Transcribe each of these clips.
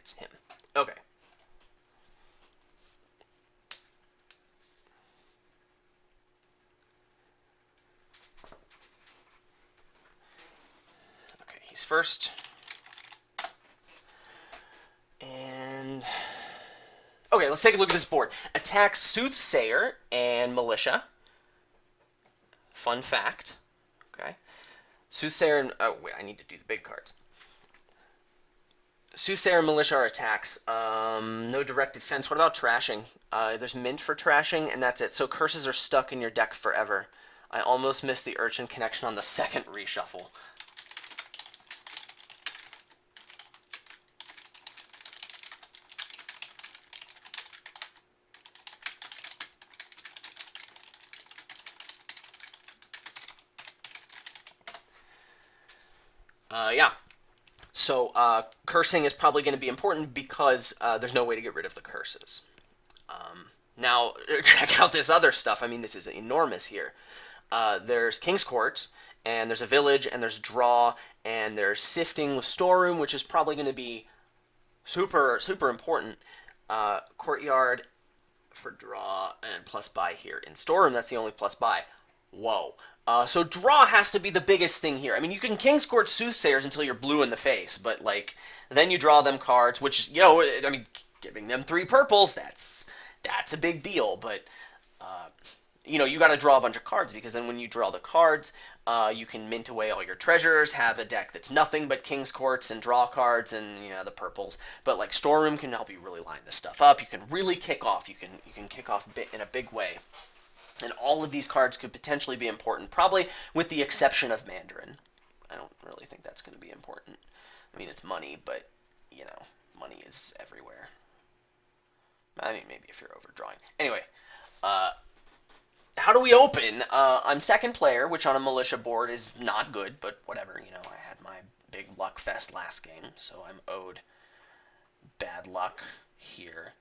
It's him. Okay. Okay, he's first. And okay, let's take a look at this board. Attack Soothsayer and Militia. Fun fact. Okay. Soothsayer and... Oh, wait, I need to do the big cards. Soothsayer and Militia are attacks. No direct defense. What about trashing? There's mint for trashing, and that's it. So curses are stuck in your deck forever. I almost missed the Urchin connection on the second reshuffle. Yeah. So cursing is probably going to be important because there's no way to get rid of the curses. Now, check out this other stuff. I mean, this is enormous here. There's King's Court, and there's a village, and there's draw, and there's sifting with storeroom, which is probably going to be super, super important. Courtyard for draw, and plus buy here. In storeroom, that's the only plus buy. Whoa. So draw has to be the biggest thing here. I mean, you can King's Court Soothsayers until you're blue in the face, but, like, then you draw them cards, which, you know, I mean, giving them 3 purples, that's a big deal, but, you know, you got to draw a bunch of cards, because then when you draw the cards, you can mint away all your treasures, have a deck that's nothing but King's Courts and draw cards and, you know, the purples. But, like, Storeroom can help you really line this stuff up. You can really kick off. You can kick off in a big way. And all of these cards could potentially be important, probably with the exception of Mandarin. I don't really think that's going to be important. I mean, it's money, but, you know, money is everywhere. I mean, maybe if you're overdrawing. Anyway, how do we open? I'm second player, which on a militia board is not good, but whatever. You know, I had my big luck fest last game, so I'm owed bad luck here.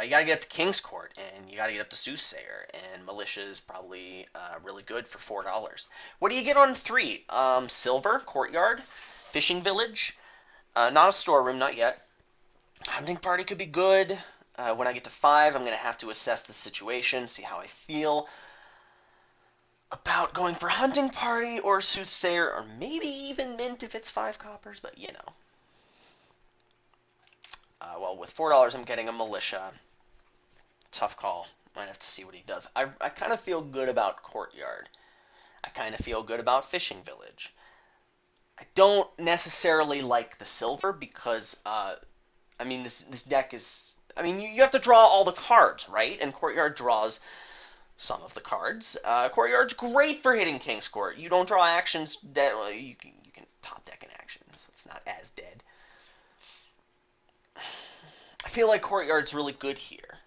You got to get up to King's Court, and you got to get up to Soothsayer, and Militia is probably really good for $4. What do you get on 3? Silver, Courtyard, Fishing Village, not a storeroom, not yet. Hunting Party could be good. When I get to 5, I'm going to have to assess the situation, see how I feel about going for Hunting Party or Soothsayer, or maybe even Mint if it's 5 coppers, but you know. Well, with $4, I'm getting a Militia. Tough call. Might have to see what he does. I kind of feel good about Courtyard. I kind of feel good about Fishing Village. I don't necessarily like the silver because, I mean, this deck is... I mean, you have to draw all the cards, right? And Courtyard draws some of the cards. Courtyard's great for hitting King's Court. You don't draw actions that... Well, you can top deck an action, so it's not as dead. I feel like Courtyard's really good here.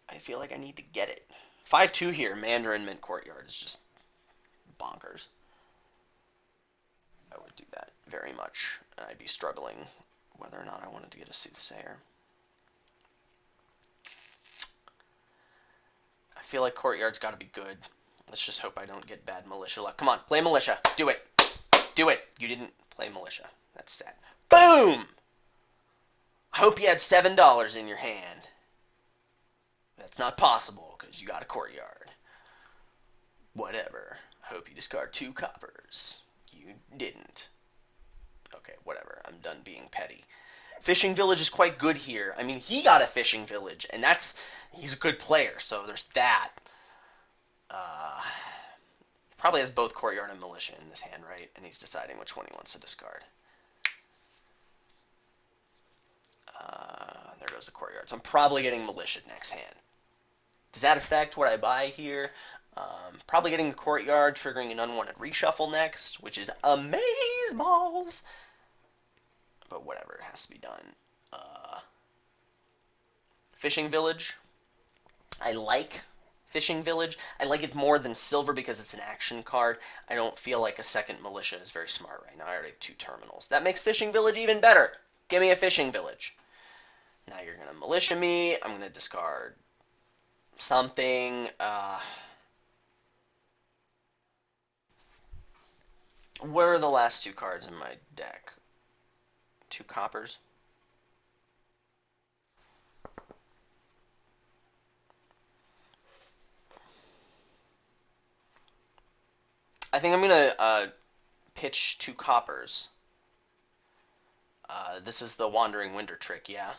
I feel like I need to get it. 5-2 here, Mandarin Mint Courtyard is just bonkers. I would do that very much, and I'd be struggling whether or not I wanted to get a Soothsayer. I feel like Courtyard's got to be good. Let's just hope I don't get bad Militia luck. Come on, play Militia. Do it. Do it. You didn't play Militia. That's sad. Boom! I hope you had $7 in your hand. That's not possible, because you got a Courtyard. Whatever. I hope you discard 2 coppers. You didn't. Okay, whatever. I'm done being petty. Fishing Village is quite good here. I mean, he got a Fishing Village, and he's a good player, so there's that. Probably has both Courtyard and Militia in this hand, right? And he's deciding which one he wants to discard. There goes the Courtyard. So I'm probably getting Militia next hand. Does that affect what I buy here? Probably getting the Courtyard, triggering an unwanted reshuffle next, which is amazeballs. But whatever, it has to be done. Fishing Village. I like Fishing Village. I like it more than Silver because it's an action card. I don't feel like a second Militia is very smart right now. I already have 2 terminals. That makes Fishing Village even better. Give me a Fishing Village. Now you're going to Militia me. I'm going to discard something. Where are the last 2 cards in my deck? 2 coppers? I think I'm going to pitch 2 coppers. This is the Wandering Winder trick, yeah.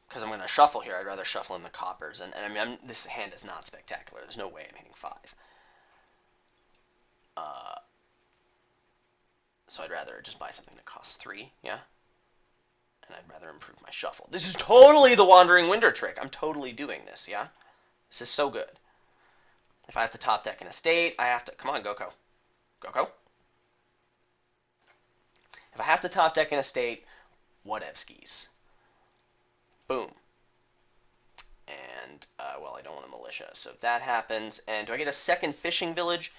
Because I'm going to shuffle here. I'd rather shuffle in the coppers. And I mean, this hand is not spectacular. There's no way I'm hitting 5. So I'd rather just buy something that costs 3, yeah? And I'd rather improve my shuffle. This is totally the Wandering Winder trick. I'm totally doing this, yeah? This is so good. If I have to top deck an estate, I have to... Come on, Goko. Goko? If I have to top deck an estate, whatevskis. Boom. And, well, I don't want a militia, so that happens. And do I get a second fishing village?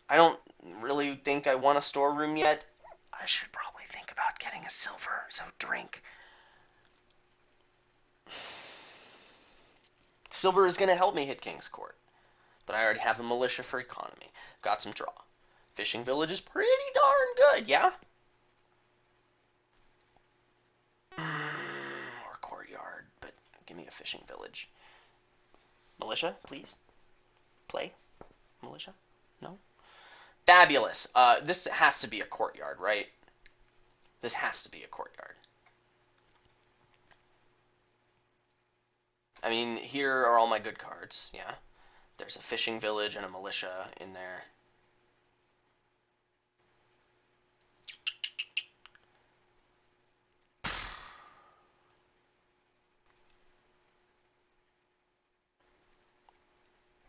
I don't really think I want a storeroom yet. I should probably think about getting a silver, so drink. Silver is going to help me hit King's Court. But I already have a militia for economy. Got some draw. Fishing village is pretty darn good, yeah? Or courtyard, but give me a fishing village. Militia, please? Play? Militia? No? Fabulous. This has to be a courtyard, right? This has to be a courtyard. I mean, here are all my good cards, yeah? There's a fishing village and a militia in there.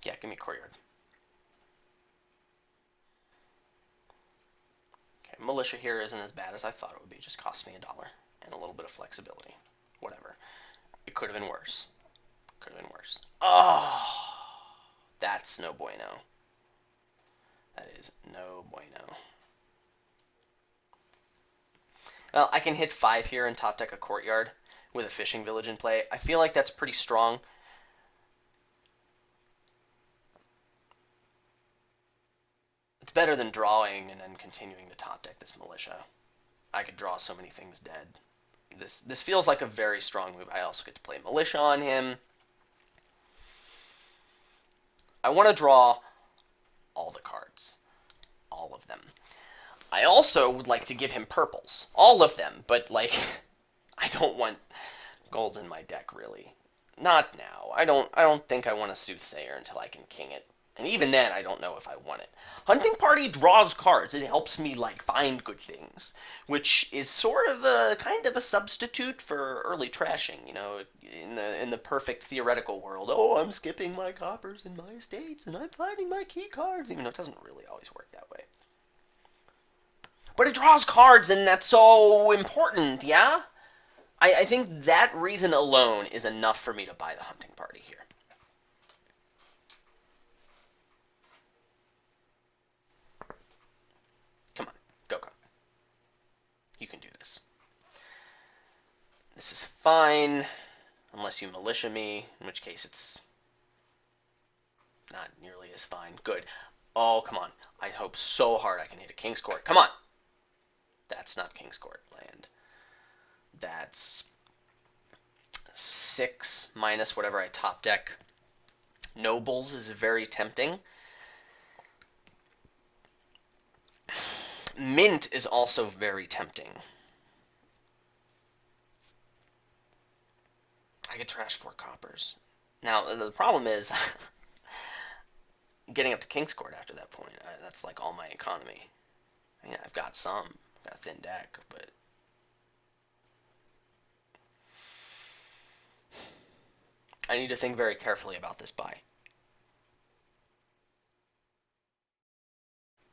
Yeah, give me courtyard. Okay, militia here isn't as bad as I thought it would be. It just cost me $1 and a little bit of flexibility. Whatever. It could have been worse. Could have been worse. Oh, that's no bueno. That is no bueno. Well, I can hit 5 here and top deck a courtyard with a fishing village in play. I feel like that's pretty strong. It's better than drawing and then continuing to top deck this militia. I could draw so many things dead. This feels like a very strong move. I also get to play militia on him. I want to draw all the cards. All of them. I also would like to give him purples. All of them, but, like, I don't want gold in my deck, really. Not now. I don't think I want a Soothsayer until I can king it. And even then, I don't know if I want it. Hunting Party draws cards. It helps me, like, find good things, which is sort of a kind of a substitute for early trashing, you know, in the perfect theoretical world. Oh, I'm skipping my coppers and my estates, and I'm finding my key cards, even though it doesn't really always work that way. But it draws cards, and that's so important, yeah? I think that reason alone is enough for me to buy the Hunting Party here. Come on, Goko. You can do this. This is fine, unless you militia me, in which case it's not nearly as fine. Good. Oh, come on. I hope so hard I can hit a King's Court. Come on! That's not King's Court land. That's 6 minus whatever I top deck. Nobles is very tempting. Mint is also very tempting. I could trash 4 coppers. Now, the problem is getting up to King's Court after that point. That's like all my economy. I mean, I've got some. I've got a thin deck, but... I need to think very carefully about this buy.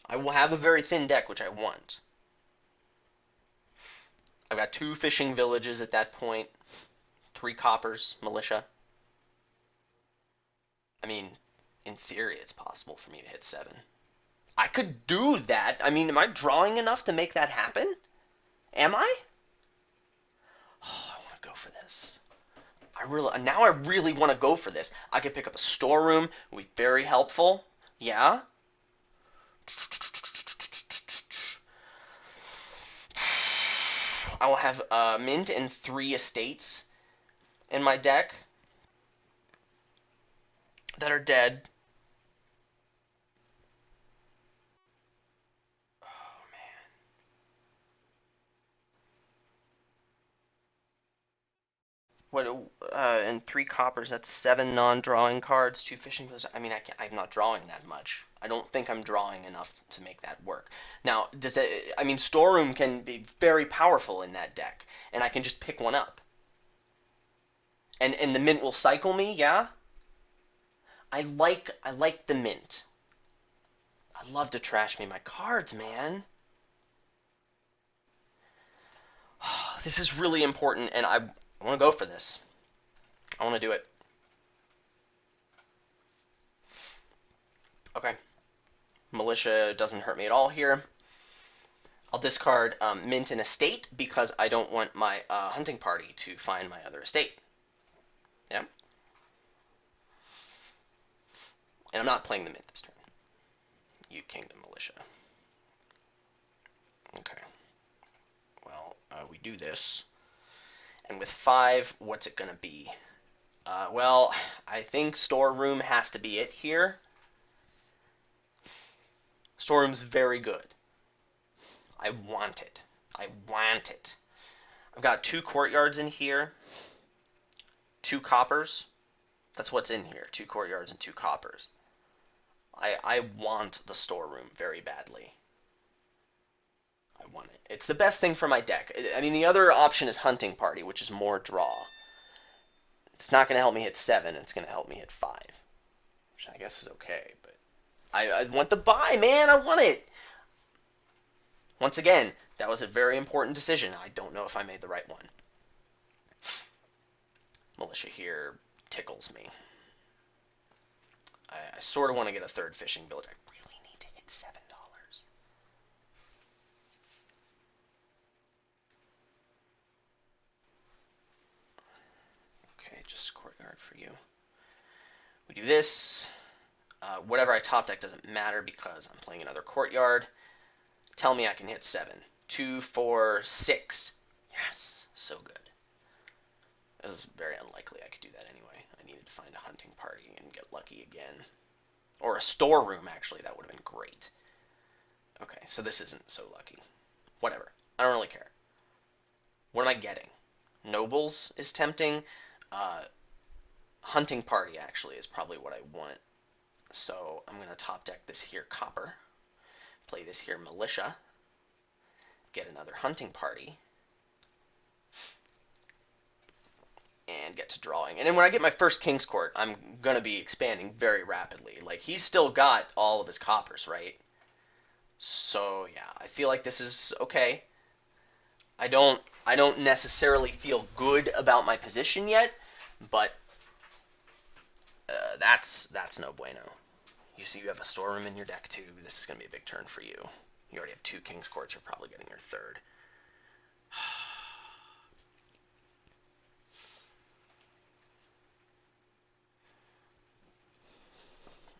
I will have a very thin deck, which I want. I've got 2 fishing villages at that point. 3 coppers, militia. I mean, in theory, it's possible for me to hit 7. I could do that. I mean, am I drawing enough to make that happen? Am I? Oh, I want to go for this. Now I really want to go for this. I could pick up a storeroom. It would be very helpful. Yeah? I will have mint and 3 estates in my deck that are dead. What? And 3 coppers. That's 7 non-drawing cards, 2 fishing villages. I mean, I'm not drawing that much. I don't think I'm drawing enough to make that work. Now, does it? I mean, storeroom can be very powerful in that deck, and I can just pick one up. And the mint will cycle me. Yeah. I like the mint. I love to trash me my cards, man. This is really important, and I want to go for this. I want to do it. Okay. Militia doesn't hurt me at all here. I'll discard mint and estate because I don't want my hunting party to find my other estate. Yeah. And I'm not playing the mint this turn. You kingdom militia. Okay. Well, we do this. And with 5, what's it going to be? Well, I think storeroom has to be it here. Storeroom's very good. I want it. I want it. I've got 2 courtyards in here. 2 coppers. That's what's in here. 2 courtyards and 2 coppers. I want the storeroom very badly. I want it. It's the best thing for my deck. I mean, the other option is hunting party, which is more draw. It's not going to help me hit 7. It's going to help me hit 5, which I guess is okay. But I want the buy, man. I want it. Once again, that was a very important decision. I don't know if I made the right one. Militia here tickles me. I sort of want to get a 3rd fishing village. I really need to hit $7. Okay, just courtyard for you. We do this. Whatever I top deck doesn't matter because I'm playing another courtyard. Tell me I can hit 7. 2, 4, 6. Yes, so good. It was very unlikely I could do that anyway. I needed to find a hunting party and get lucky again. Or a storeroom, actually. That would have been great. Okay, so this isn't so lucky. Whatever. I don't really care. What am I getting? Nobles is tempting. Hunting party, actually, is probably what I want. So I'm going to top deck this here copper. Play this here militia. Get another hunting party. And get to drawing. And then when I get my first King's Court, I'm going to be expanding very rapidly. Like, he's still got all of his coppers, right? So, yeah, I feel like this is okay. I don't necessarily feel good about my position yet, but that's no bueno. You see you have a storeroom in your deck, too. This is going to be a big turn for you. You already have 2 King's Courts. You're probably getting your 3rd.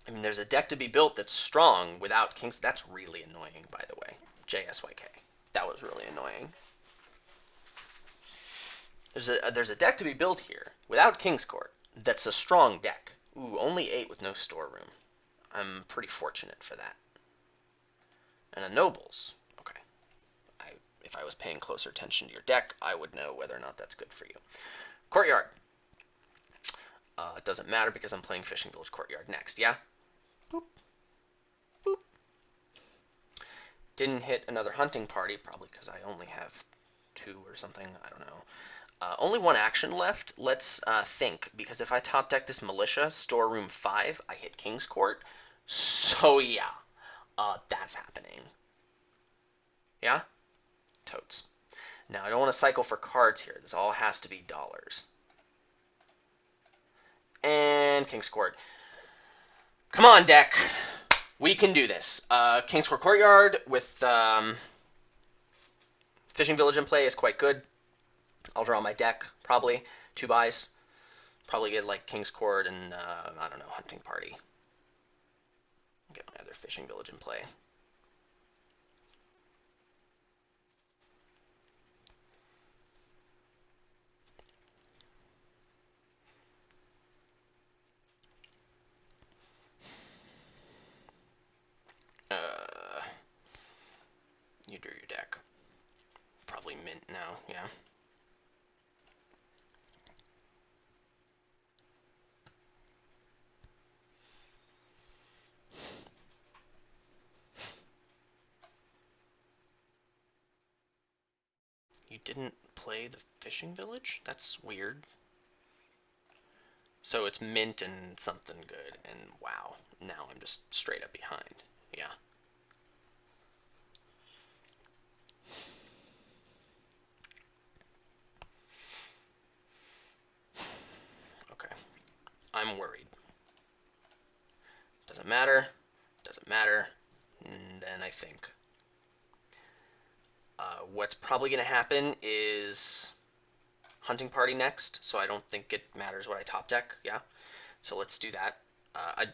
I mean, there's a deck to be built that's strong without Kings. That's really annoying, by the way. JSYK. That was really annoying. There's a deck to be built here without King's Court that's a strong deck. Ooh, only 8 with no storeroom. I'm pretty fortunate for that. And a Nobles. Okay. If I was paying closer attention to your deck, I would know whether or not that's good for you. Courtyard. It doesn't matter because I'm playing Fishing Village Courtyard next, yeah? Boop. Boop. Didn't hit another hunting party, probably because I only have 2 or something. I don't know. Only 1 action left. Let's think, because if I top deck this militia, storeroom 5, I hit King's Court. So yeah, that's happening. Yeah? Totes. Now, I don't want to cycle for cards here. This all has to be dollars. And King's Court. Come on, deck. We can do this. King's Court Courtyard with Fishing Village in play is quite good. I'll draw my deck, probably. 2 buys. Probably get, like, King's Court and, I don't know, Hunting Party. Get my other Fishing Village in play. You drew your deck. Probably mint now, yeah. didn't play the fishing village? That's weird. So it's mint and something good, and wow, now I'm just straight up behind. Yeah. Okay. I'm worried. Doesn't matter. Doesn't matter. And then I think what's probably going to happen is hunting party next, so I don't think it matters what I top deck. Yeah. So let's do that. I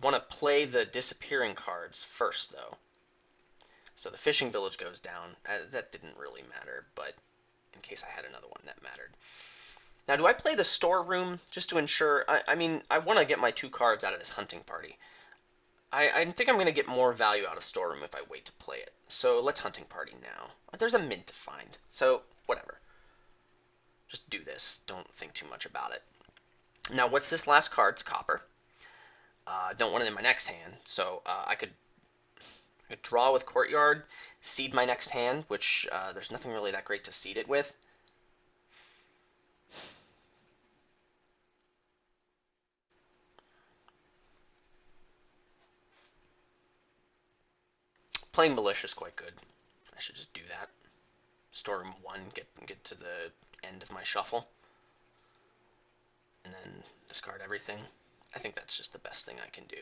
want to play the disappearing cards first, though. So the fishing village goes down. That didn't really matter, but in case I had another one that mattered. Now, do I play the storeroom just to ensure? I mean, I want to get my 2 cards out of this hunting party. I think I'm going to get more value out of storeroom if I wait to play it. So let's hunting party now. There's a mint to find, so whatever. Just do this. Don't think too much about it. Now, what's this last card? It's copper. Don't want it in my next hand, so I could draw with courtyard, seed my next hand, which there's nothing really that great to seed it with. Playing militia is quite good. I should just do that. Storeroom 1, get to the end of my shuffle, and then discard everything. I think that's just the best thing I can do.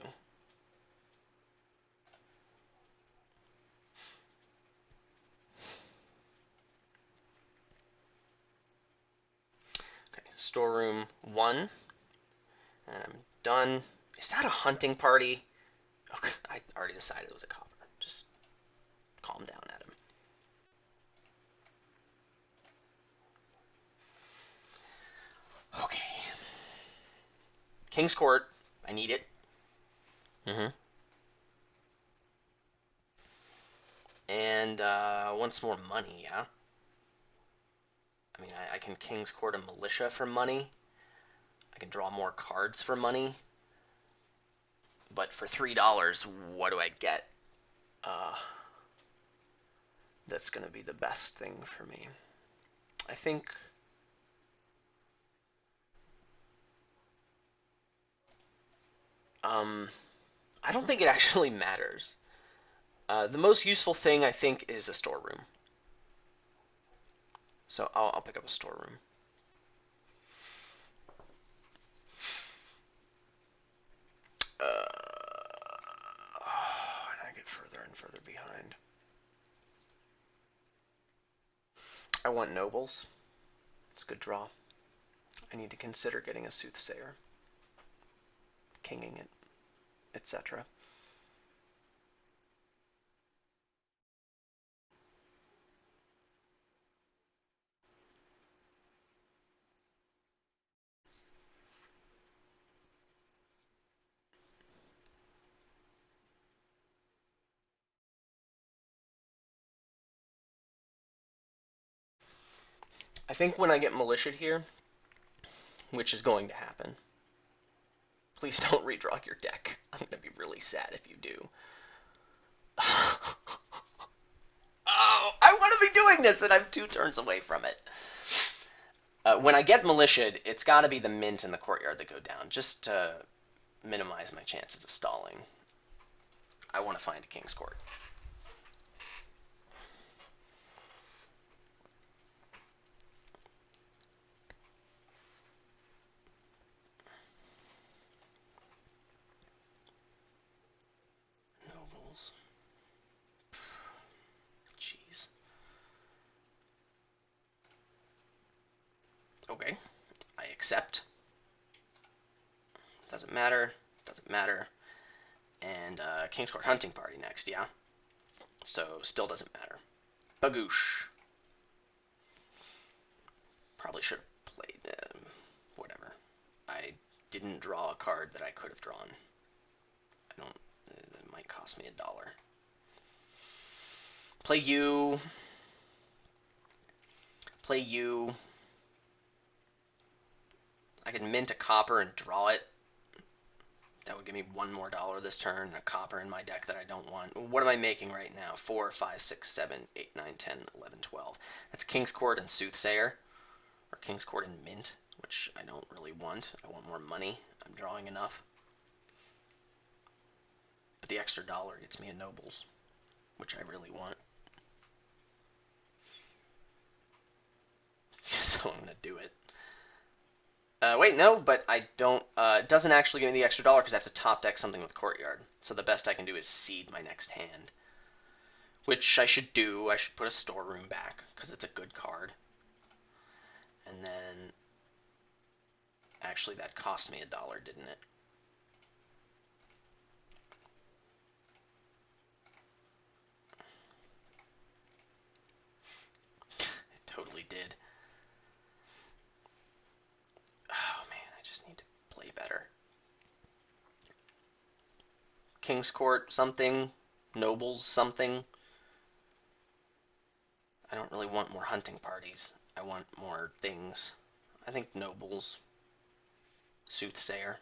Okay, storeroom 1, and I'm done. Is that a hunting party? Okay, I already decided it was a copper. Just calm down, Adam. Okay. King's Court. I need it. And wants more money, yeah? I mean, I can King's Court a militia for money. I can draw more cards for money. But for $3, what do I get? That's going to be the best thing for me. I think... I don't think it actually matters. The most useful thing, I think, is a storeroom. So I'll pick up a storeroom. And I get further and further behind. I want nobles. It's a good draw. I need to consider getting a soothsayer, kinging it, etc. I think when I get militiaed here, which is going to happen, please don't redraw your deck. I'm going to be really sad if you do. Oh, I want to be doing this, and I'm 2 turns away from it. When I get militiaed, it's got to be the mint and the courtyard that go down, just to minimize my chances of stalling. I want to find a King's Court. Nobles. Jeez. Okay. I accept. Doesn't matter. Doesn't matter. And King's Court hunting party next, yeah? So still doesn't matter. Bagoosh. Probably should have played whatever. I didn't draw a card that I could have drawn. I don't. It might cost me $1. Play you. Play you. I can mint a copper and draw it. That would give me $1 more this turn, a copper in my deck that I don't want. What am I making right now? 4, 5, 6, 7, 8, 9, 10, 11, 12. That's King's Court and Soothsayer, or King's Court and Mint, which I don't really want. I want more money. I'm drawing enough. But the extra dollar gets me a Nobles, which I really want. So I'm going to do it. Wait, no, but I don't. It doesn't actually give me the extra dollar because I have to top deck something with Courtyard. So the best I can do is seed my next hand. Which I should do. I should put a storeroom back because it's a good card. And then, actually, that cost me $1, didn't it? It totally did. Oh man, I just need to play better. King's Court something, Nobles something. I don't really want more hunting parties. I want more things. I think Nobles. Soothsayer.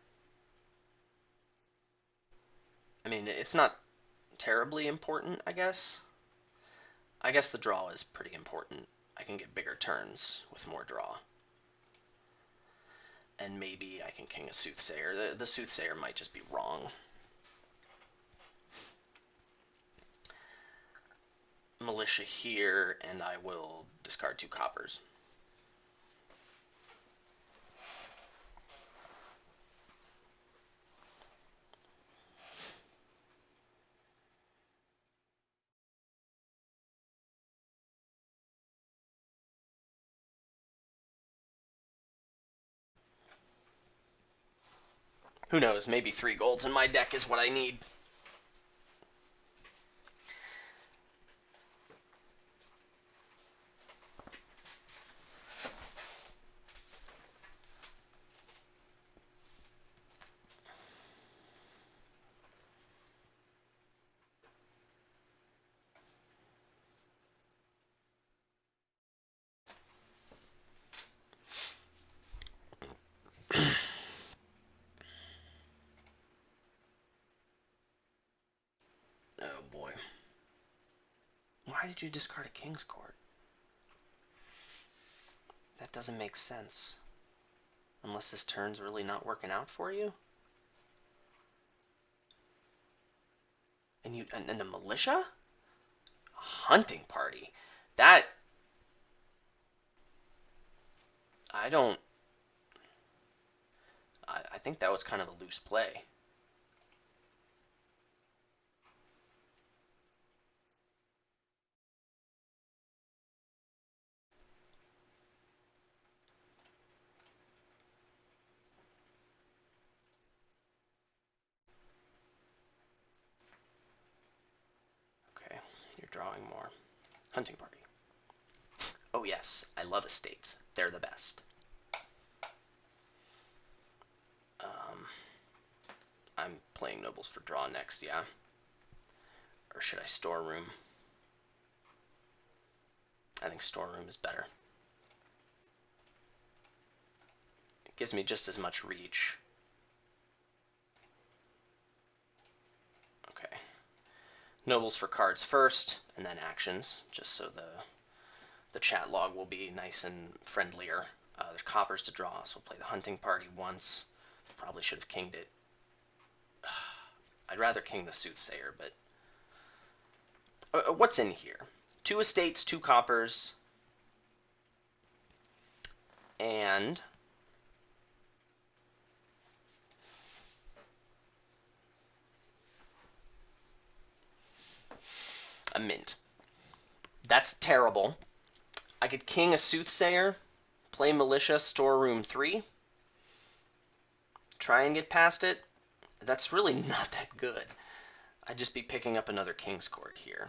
I mean, it's not terribly important, I guess. I guess the draw is pretty important. I can get bigger turns with more draw. And maybe I can king a Soothsayer. The Soothsayer might just be wrong. Militia here, and I will discard 2 coppers. Who knows, maybe 3 golds in my deck is what I need. Oh boy. Why did you discard a King's Court? That doesn't make sense. Unless this turn's really not working out for you? And a militia? A hunting party. That I don't I think that was kind of a loose play. Okay, you're drawing more. Hunting party. Oh yes, I love estates. They're the best. I'm playing Nobles for draw next, yeah? Or should I storeroom? I think storeroom is better. It gives me just as much reach. Okay. Nobles for cards first, and then actions, just so the chat log will be nice and friendlier. There's coppers to draw, so we'll play the hunting party once. Probably should have kinged it. I'd rather king the Soothsayer, but what's in here? 2 estates, 2 coppers, and a mint. That's terrible. I could king a Soothsayer, play militia, storeroom 3, try and get past it. That's really not that good. I'd just be picking up another King's Court here.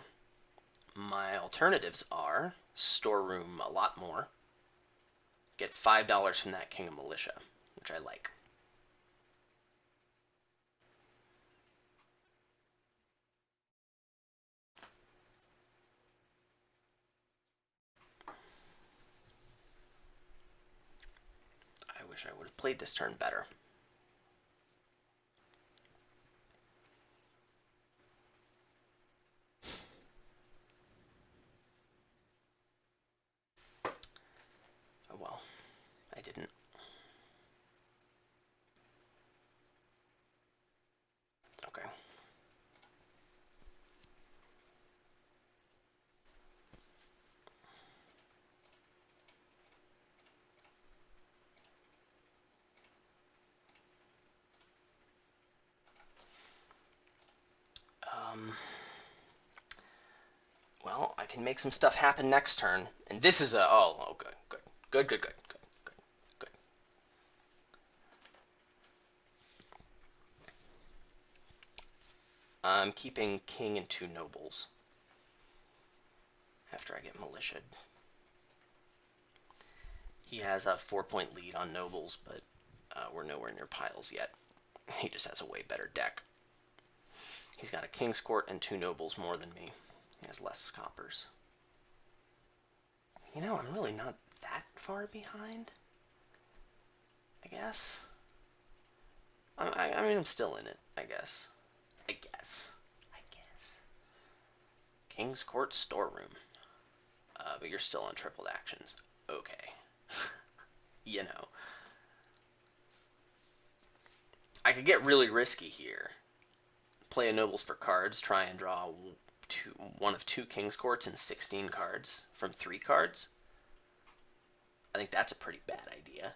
My alternatives are storeroom a lot more, get $5 from that king of militia, which I like. I wish I would have played this turn better. didn't. Okay. Well, I can make some stuff happen next turn. And this is a... Oh, good, good. Good, good, good, good, good, good. I'm keeping king and 2 nobles after I get militiaed. He has a 4-point lead on nobles, but we're nowhere near piles yet. He just has a way better deck. He's got a king's court and 2 nobles more than me. He has less coppers. You know, I'm really not that far behind, I guess. I mean, I'm still in it, I guess. I guess. King's Court storeroom. But you're still on tripled actions. Okay. You know. I could get really risky here. Play a nobles for cards, try and draw one of 2 King's Courts and 16 cards from 3 cards. I think that's a pretty bad idea.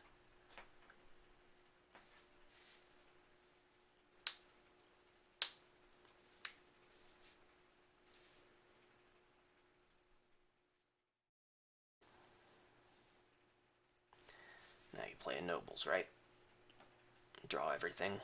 Now you play a nobles, right? Draw everything.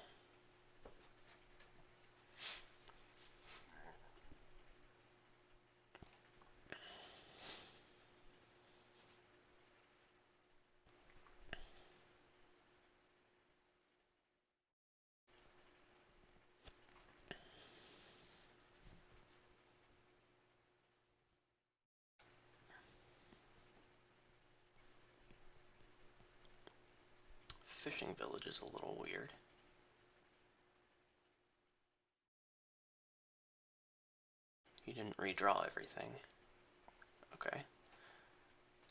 Fishing village is a little weird. You didn't redraw everything. Okay.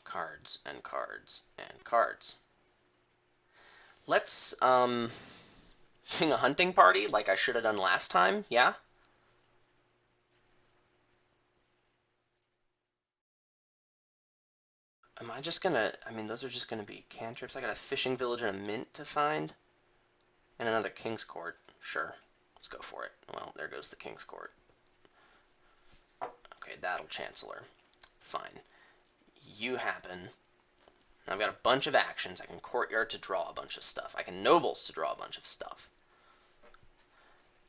Cards and cards and cards. Let's, king a hunting party like I should have done last time, yeah? Am I just gonna, I mean, those are just gonna be cantrips. I got a fishing village and a mint to find. And another king's court. Sure. Let's go for it. Well, there goes the king's court. Okay, that'll chancellor. Fine. You happen. I've got a bunch of actions. I can courtyard to draw a bunch of stuff. I can nobles to draw a bunch of stuff.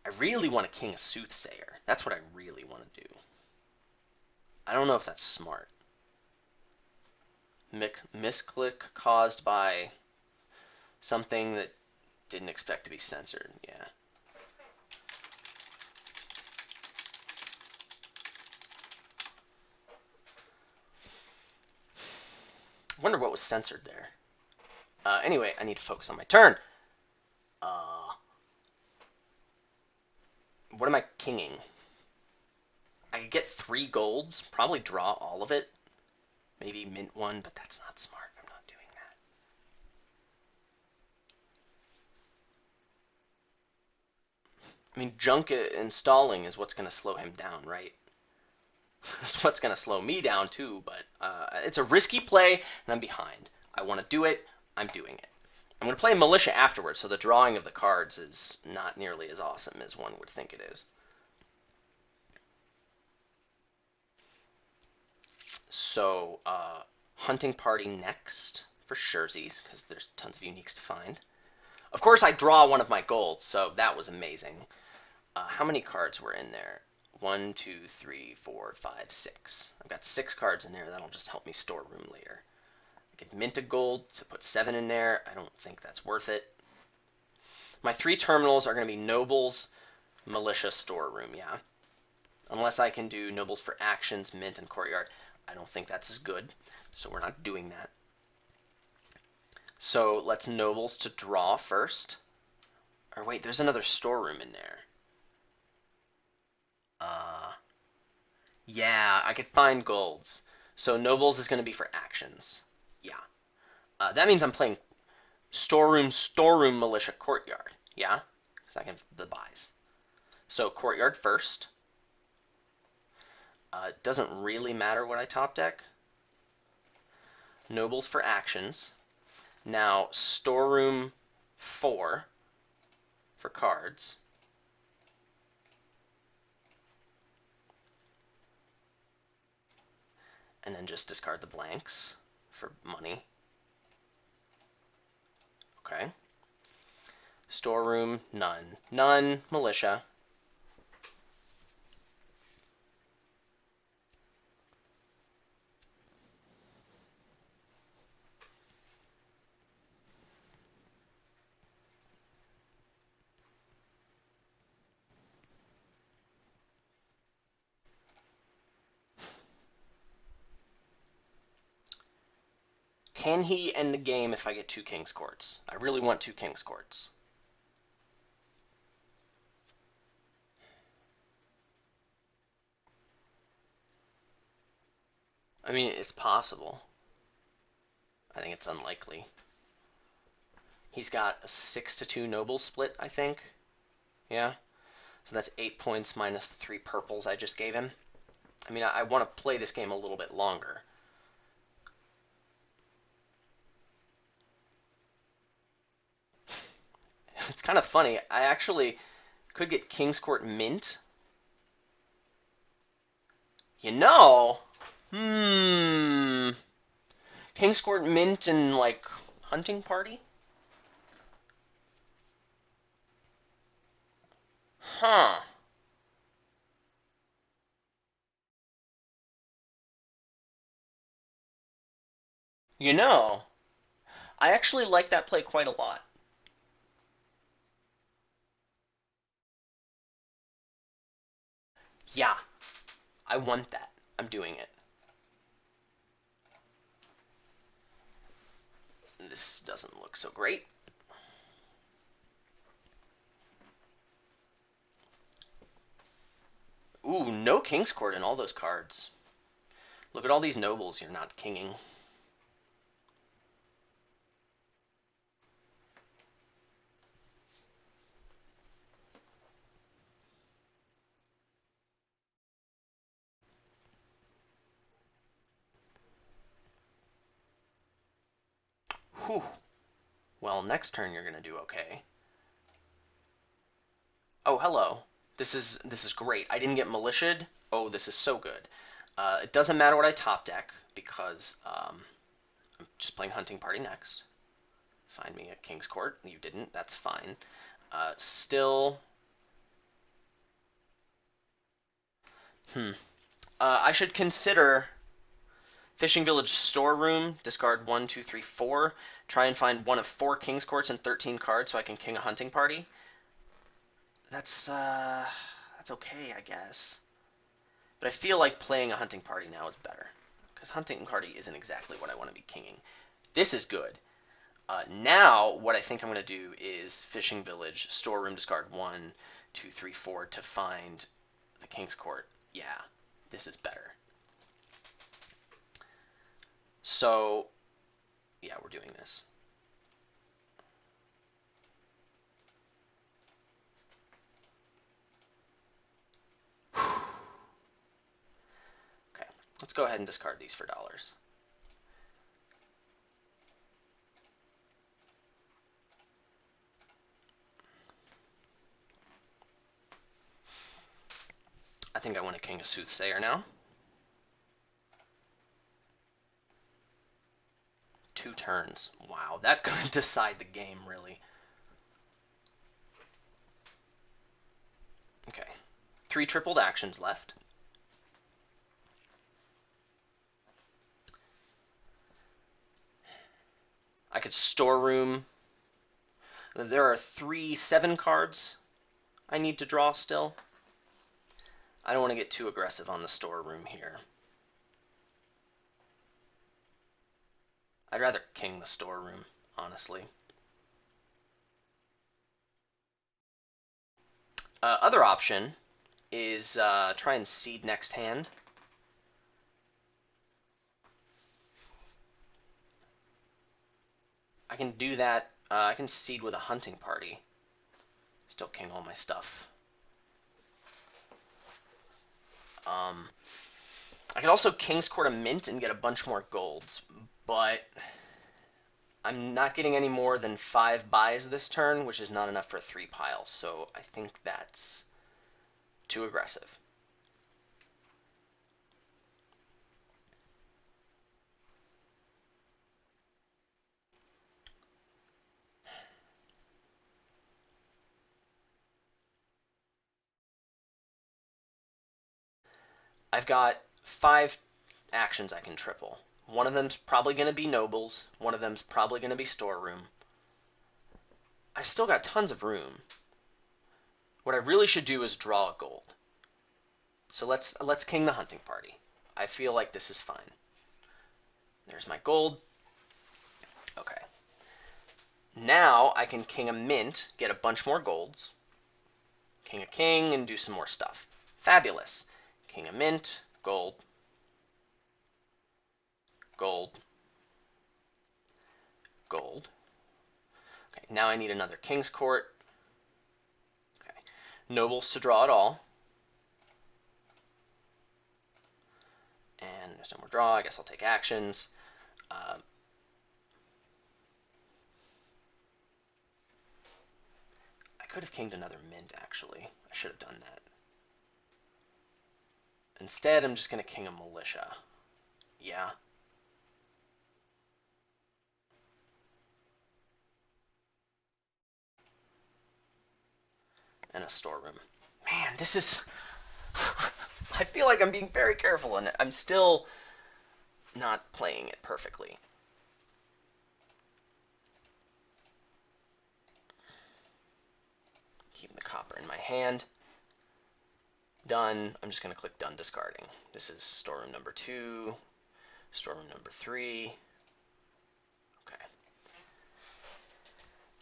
I really want to king a soothsayer. That's what I really want to do. I don't know if that's smart. Misclick caused by something that didn't expect to be censored. Yeah. I wonder what was censored there. Anyway, I need to focus on my turn. What am I kinging? I could get 3 golds, probably draw all of it. Maybe mint 1, but that's not smart. I'm not doing that. I mean, junk installing is what's going to slow him down, right? That's what's going to slow me down too, but it's a risky play, and I'm behind. I want to do it. I'm doing it. I'm going to play militia afterwards, so the drawing of the cards is not nearly as awesome as one would think it is. So, hunting party next for Scherzies, because there's tons of uniques to find. Of course, I draw one of my golds, so that was amazing. How many cards were in there? 1, 2, 3, 4, 5, 6. I've got 6 cards in there. That'll just help me store room later. I could mint a gold to put 7 in there. I don't think that's worth it. My 3 terminals are going to be nobles, militia, storeroom, yeah. Unless I can do nobles for actions, mint, and courtyard. I don't think that's as good, so we're not doing that. So let's nobles to draw first. Or wait, there's another storeroom in there. Yeah, I could find golds. So nobles is going to be for actions. Yeah. That means I'm playing Storeroom, militia, courtyard. Yeah? Second, the buys. So courtyard first. It doesn't really matter what I top deck. Nobles for actions. Now, storeroom 4 for cards. And then just discard the blanks for money. Okay. Storeroom, none. None, militia. Can he end the game if I get 2 King's Courts? I really want 2 King's Courts. I mean, it's possible. I think it's unlikely. He's got a 6-2 noble split, I think. Yeah. So that's 8 points minus the 3 purples I just gave him. I mean, I want to play this game a little bit longer. It's kind of funny. I actually could get King's Court Mint. You know, King's Court Mint and, like, Hunting Party? Huh. You know, I actually like that play quite a lot. Yeah, I want that. I'm doing it. This doesn't look so great. Ooh, no King's Court in all those cards. Look at all these nobles you're not kinging. Whew. Well, next turn you're gonna do okay. Oh, hello. This is great. I didn't get militiaed. Oh, this is so good. It doesn't matter what I top deck because I'm just playing Hunting Party next. Find me a King's Court. You didn't. That's fine. Still. I should consider Fishing Village Storeroom. Discard 1, 2, 3, 4. Try and find one of 4 King's Courts and 13 cards so I can king a Hunting Party. That's okay, I guess. But I feel like playing a Hunting Party now is better. Because Hunting Party isn't exactly what I want to be kinging. This is good. Now, what I think I'm going to do is Fishing Village, Storeroom, discard 1, 2, 3, 4 to find the King's Court. Yeah, this is better. So, yeah, we're doing this. Okay, let's go ahead and discard these for dollars. I think I want to king a Soothsayer now. 2 turns. Wow, that could decide the game, really. Okay, 3 tripled actions left. I could Storeroom. There are 3 7 cards I need to draw still. I don't want to get too aggressive on the Storeroom here. I'd rather king the Storeroom, honestly. Other option is try and seed next hand. I can do that I can seed with a hunting party. Still king all my stuff. I could also King's Court a mint and get a bunch more golds, but I'm not getting any more than 5 buys this turn, which is not enough for a 3 pile, so I think that's too aggressive. I've got 5 actions I can triple. One of them's probably going to be nobles. One of them's probably going to be storeroom. I've still got tons of room. What I really should do is draw a gold. So let's king the hunting party. I feel like this is fine. There's my gold. Okay. Now I can king a mint, get a bunch more golds. King a king, and do some more stuff. Fabulous. King a mint, gold, gold, gold. Okay, now I need another King's Court. Okay, nobles to draw it all. And there's no more draw. I guess I'll take actions. I could have kinged another mint, actually. I should have done that. Instead, I'm just going to king a militia. Yeah. And a storeroom. Man, this is... I feel like I'm being very careful, and I'm still not playing it perfectly. Keeping the copper in my hand. Done. I'm just going to click done discarding. This is storeroom number 2, storeroom number 3. Okay.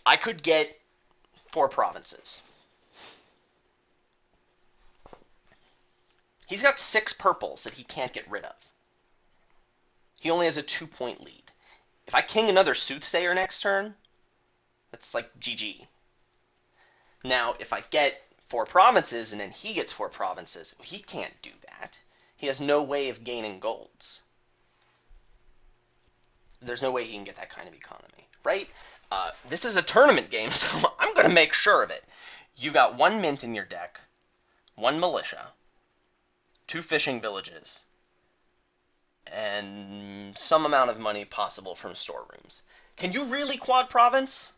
I could get 4 provinces. He's got 6 purples that he can't get rid of. He only has a 2-point lead. If I king another soothsayer next turn, that's like GG. Now, if I get 4 provinces and then he gets 4 provinces, he can't do that. He has no way of gaining golds. There's no way he can get that kind of economy, right? This is a tournament game, so I'm going to make sure of it. You've got 1 mint in your deck, 1 militia, 2 fishing villages, and some amount of money possible from storerooms. Can you really quad province?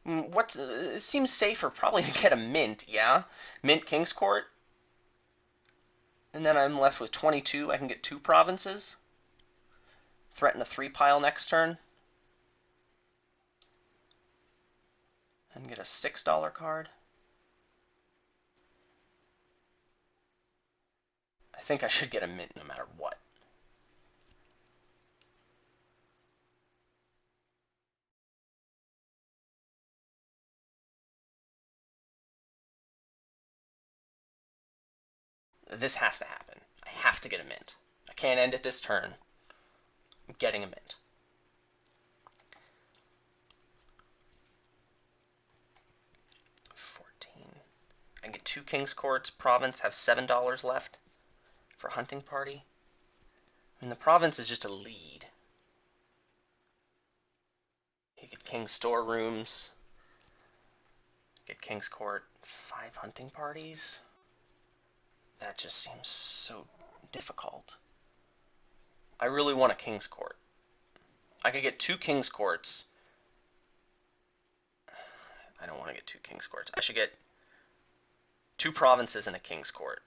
It seems safer probably to get a mint, yeah? Mint King's Court. And then I'm left with 22. I can get 2 provinces. Threaten a 3 pile next turn. And get a $6 card. I think I should get a mint no matter what. This has to happen. I have to get a mint. I can't end it this turn. I'm getting a mint. I can get 2 King's Courts. Province have $7 left for hunting party. I mean, the province is just a lead. You get King storerooms. Get King's Court. 5 hunting parties. That just seems so difficult. I really want a King's Court. I could get 2 King's Courts. I don't want to get 2 King's Courts. I should get 2 provinces and a King's Court.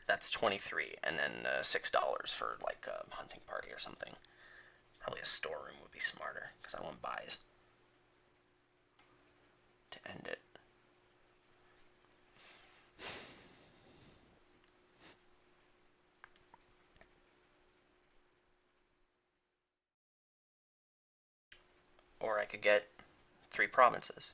That's 23, and then $6 for like a hunting party or something. Probably a storeroom would be smarter because I want buys to end it. Or I could get 3 provinces.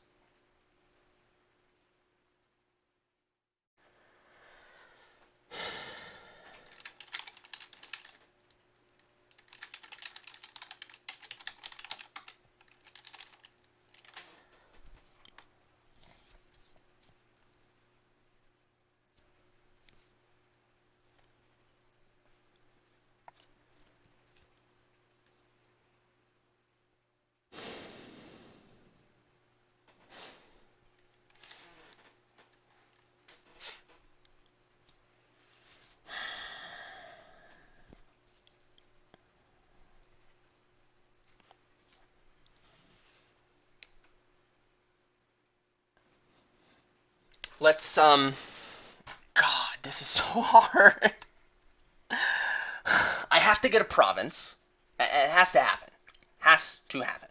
Let's, God, this is so hard. I have to get a province. It has to happen. Has to happen.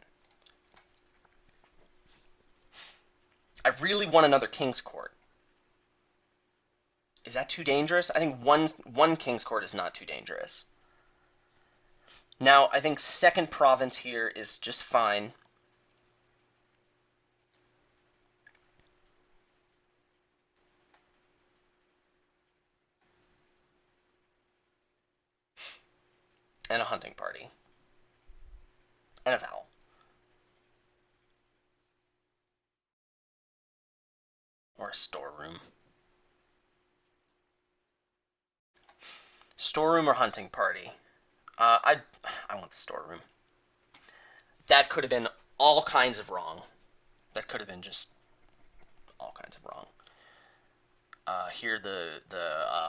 I really want another king's court. Is that too dangerous? I think one king's court is not too dangerous. Now, I think second province here is just fine. And a hunting party. And a vowel. Or a storeroom. Storeroom or hunting party? I want the storeroom. That could have been all kinds of wrong. That could have been just all kinds of wrong. Here the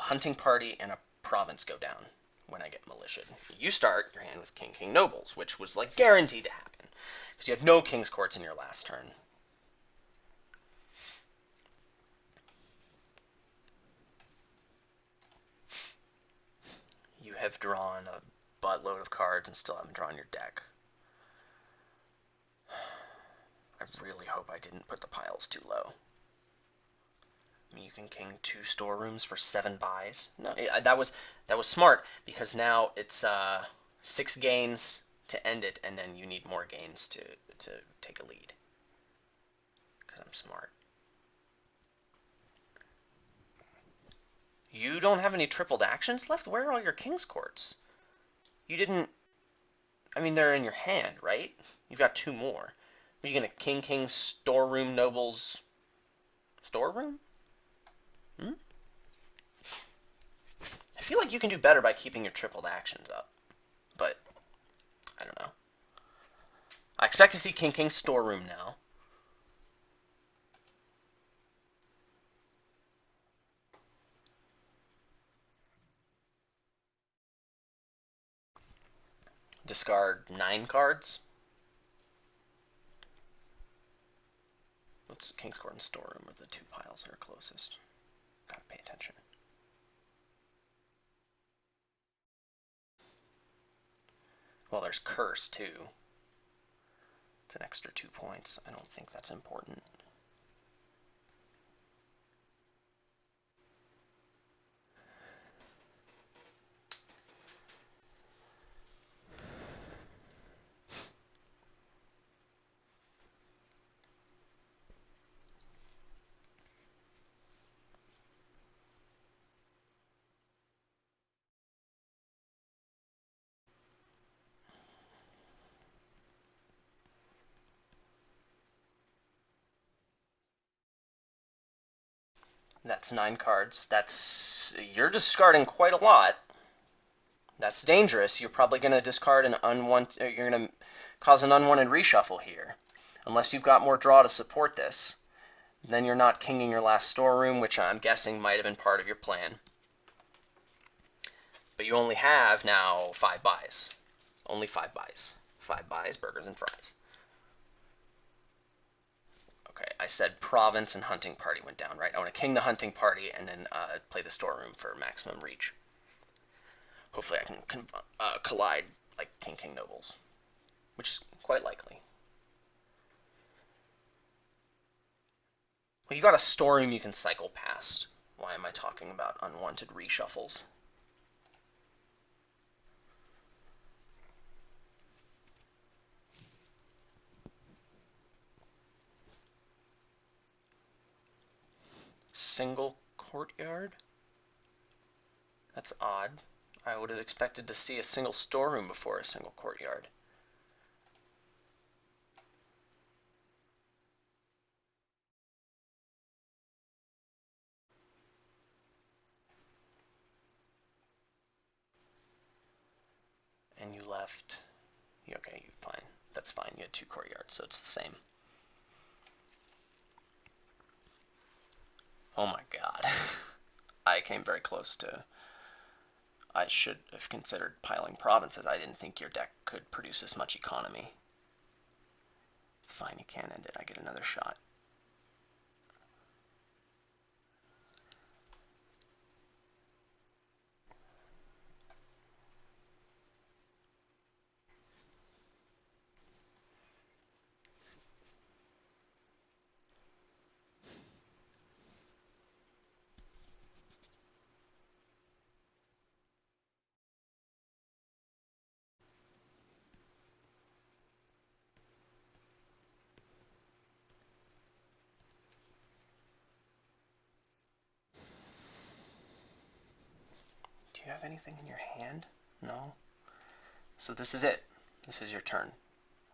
hunting party and a province go down when I get militiaed. You start your hand with king nobles, which was like guaranteed to happen because you had no king's courts in your last turn. You have drawn a buttload of cards and still haven't drawn your deck. I really hope I didn't put the piles too low. I mean, you can king 2 storerooms for 7 buys. No, that was smart because now it's 6 gains to end it, and then you need more gains to take a lead. Because I'm smart. You don't have any tripled actions left? Where are all your king's courts? You didn't... I mean, they're in your hand, right? You've got 2 more. Are you going to king storeroom nobles storeroom? Hmm? I feel like you can do better by keeping your tripled actions up. But, I don't know. I expect to see king storeroom now. Discard 9 cards. What's king's court and storeroom are the 2 piles that are closest? Gotta pay attention. Well, there's curse too. It's an extra 2 points. I don't think that's important. That's 9 cards. You're discarding quite a lot. That's dangerous. You're probably going to discard an unwanted... You're going to cause an unwanted reshuffle here. Unless you've got more draw to support this. Then you're not kinging your last storeroom, which I'm guessing might have been part of your plan. But you only have now 5 buys. Only 5 buys. 5 buys, burgers, and fries. Okay, I said province and hunting party went down, right? I want to king the hunting party and then play the storeroom for maximum reach. Hopefully I can collide like king nobles, which is quite likely. Well, you've got a storeroom you can cycle past. Why am I talking about unwanted reshuffles? Single courtyard? That's odd. I would have expected to see a single storeroom before a single courtyard. And you left... Okay, fine. That's fine. You had 2 courtyards, so it's the same. Oh my god. I came very close to... I should have considered piling provinces. I didn't think your deck could produce this much economy. It's fine, you can't end it. I get another shot. you have anything in your hand? No? So this is it. This is your turn.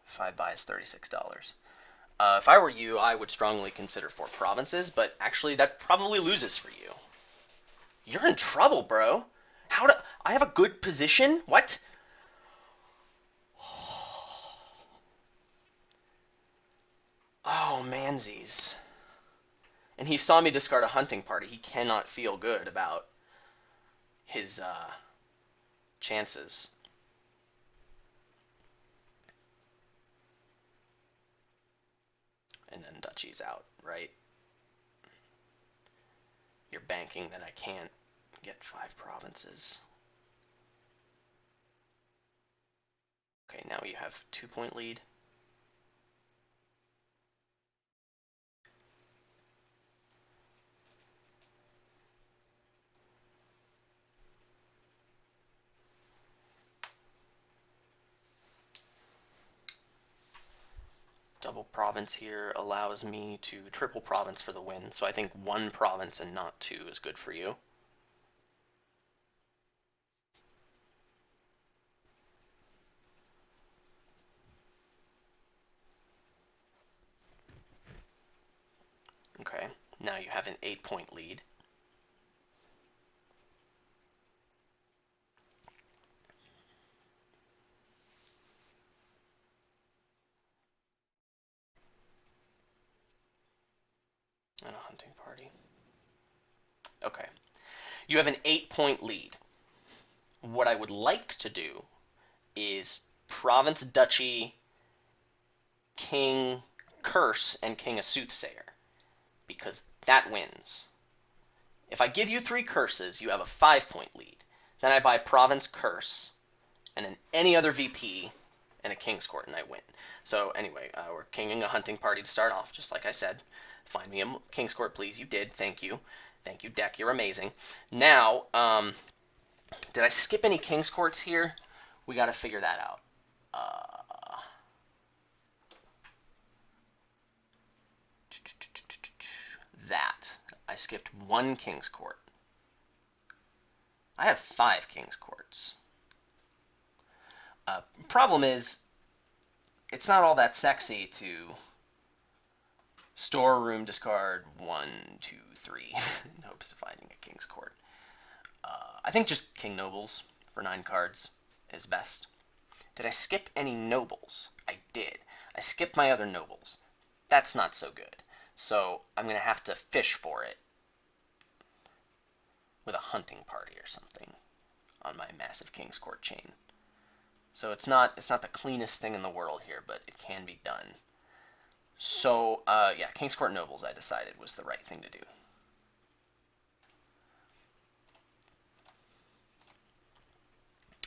5 buys, $36. If I were you, I would strongly consider 4 provinces, but actually that probably loses for you. You're in trouble, bro. How do I have a good position? What? Oh, mansies. And he saw me discard a hunting party. He cannot feel good about his chances. And then duchy's out, right? You're banking that I can't get 5 provinces. Okay, now you have 2-point lead. Double province here allows me to triple province for the win, so I think 1 province and not 2 is good for you. Okay, now you have an 8-point lead. And a hunting party. Okay, you have an 8-point lead. What I would like to do is province, duchy, king, curse, and king a soothsayer, because that wins. If I give you 3 curses, you have a 5-point lead. Then I buy province, curse, and then any other VP and a king's court, and I win. So anyway, we're kinging a hunting party to start off, just like I said. Find me a king's court, please. You did. Thank you. Thank you, deck. You're amazing. Now, did I skip any king's courts here? We got to figure that out. That. I skipped 1 king's court. I have 5 king's courts. Problem is, it's not all that sexy to storeroom discard 1, 2, 3 in hopes of finding a king's court. I think just king nobles for 9 cards is best. Did I skip any nobles? I did. I skipped my other nobles. That's not so good. So I'm going to have to fish for it with a hunting party or something on my massive king's court chain. So it's not the cleanest thing in the world here, but it can be done. So yeah, king's court nobles I decided was the right thing to do.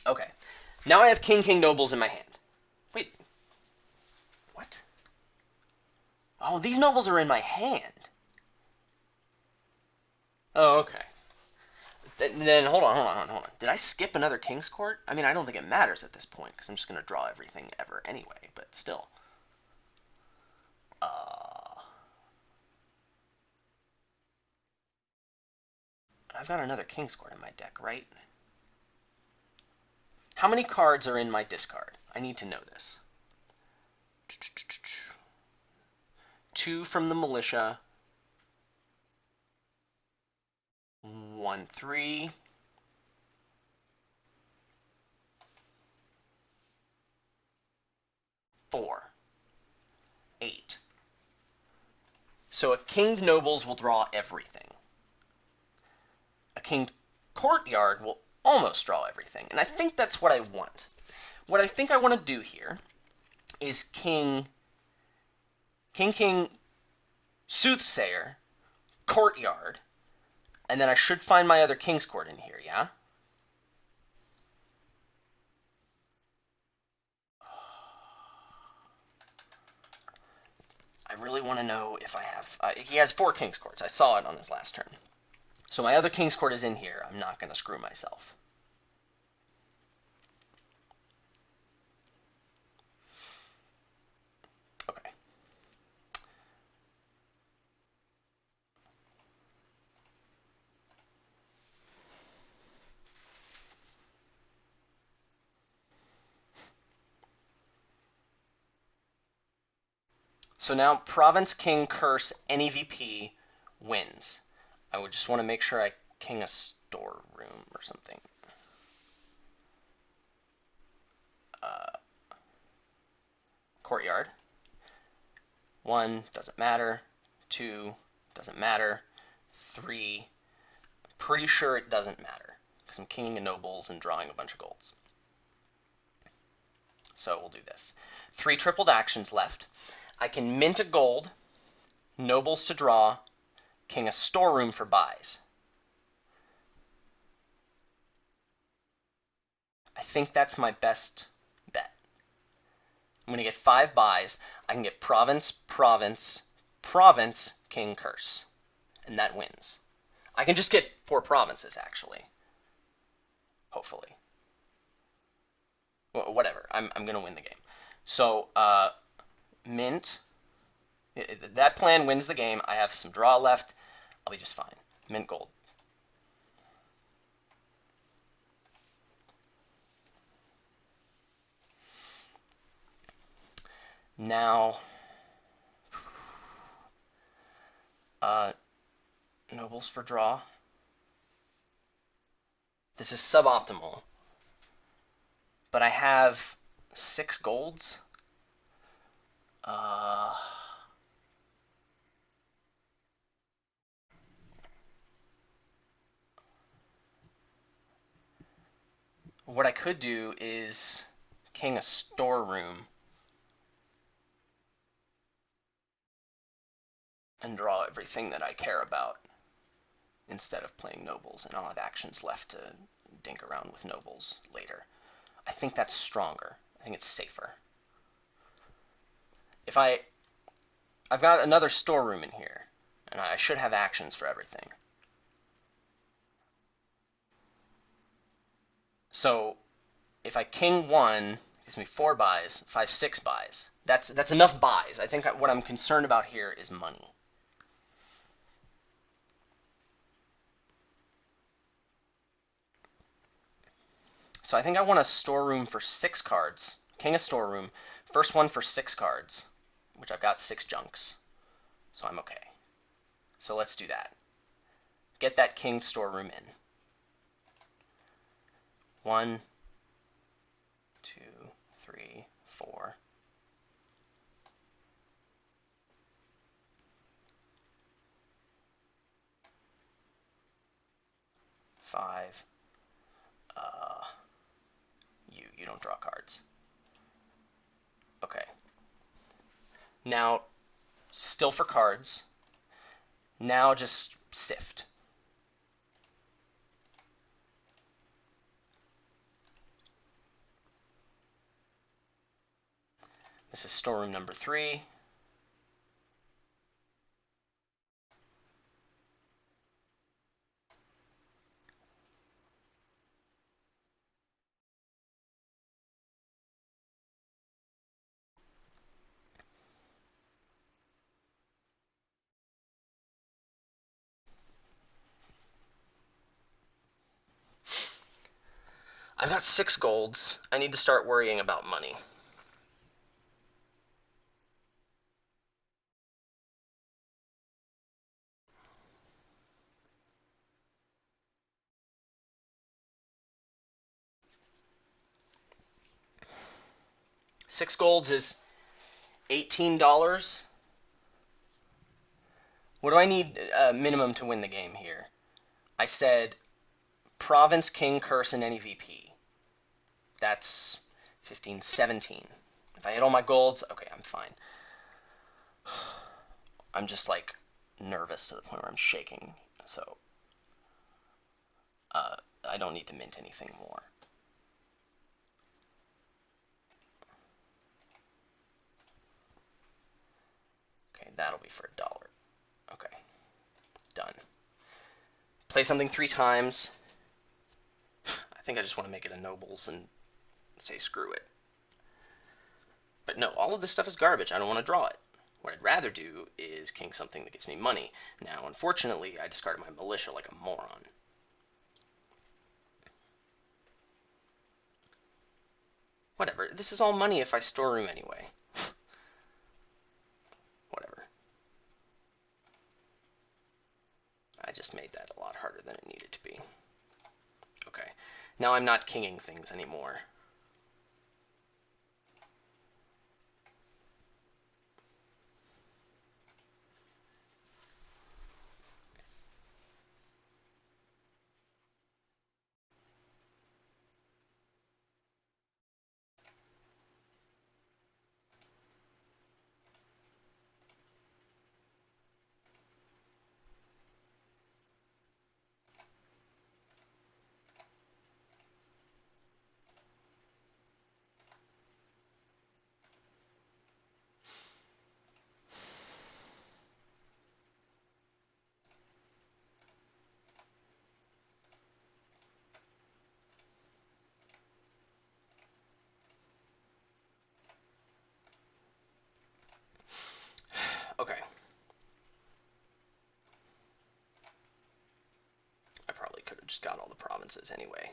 Okay, now I have king nobles in my hand. Wait, what? Oh, these nobles are in my hand. Oh, okay. Then hold on. Did I skip another king's court? I mean, I don't think it matters at this point because I'm just going to draw everything ever anyway, but still. I've got another king's court in my deck, right? How many cards are in my discard? I need to know this. 2 from the militia. 1, 3. 4. 8. So a kinged nobles will draw everything. A kinged courtyard will almost draw everything. And I think that's what I want. What I think I want to do here is king, soothsayer, courtyard, and then I should find my other king's court in here, yeah? I really want to know if I have... he has 4 king's courts. I saw it on his last turn. So my other king's court is in here. I'm not going to screw myself. Okay. So now province, king, curse, any VP wins. I would just want to make sure I king a storeroom or something. Courtyard. 1, doesn't matter. 2, doesn't matter. 3, pretty sure it doesn't matter because I'm kinging a nobles and drawing a bunch of golds. So we'll do this. 3 tripled actions left. I can mint a gold, nobles to draw, king a storeroom for buys. I think that's my best bet. I'm going to get 5 buys. I can get province, province, province, king, curse. And that wins. I can just get 4 provinces, actually. Hopefully. Well, whatever. I'm going to win the game. So, mint. That plan wins the game. I have some draw left. I'll be just fine. Mint gold. Now, nobles for draw. This is suboptimal. But I have 6 golds. What I could do is king a storeroom and draw everything that I care about instead of playing nobles, and I'll have actions left to dink around with nobles later. I think that's stronger. I think it's safer. I've got another storeroom in here, and I should have actions for everything. So if I king 1, it gives me 4 buys, 5, 6 buys. That's enough buys. I think what I'm concerned about here is money. So I think I want a storeroom for 6 cards. King a storeroom. First one for 6 cards, which I've got 6 junks. So I'm okay. So let's do that. Get that king storeroom in. 1, 2, 3, 4. 5. You don't draw cards. Okay. Now, still for cards. Now just sift. This is storeroom number 3. I've got 6 golds. I need to start worrying about money. Six golds is $18. What do I need minimum to win the game here? I said province, king, curse, and any VP. That's 15, 17. If I hit all my golds, okay, I'm fine. I'm just like nervous to the point where I'm shaking, so I don't need to mint anything more. Okay, that'll be for $1. Okay, done. Play something 3 times. I think I just want to make it a nobles and say screw it. But no, all of this stuff is garbage. I don't want to draw it. What I'd rather do is king something that gives me money. Now, unfortunately, I discarded my militia like a moron. Whatever, this is all money if I storeroom anyway. Now I'm not kinging things anymore. Okay. I probably could have just got all the provinces anyway.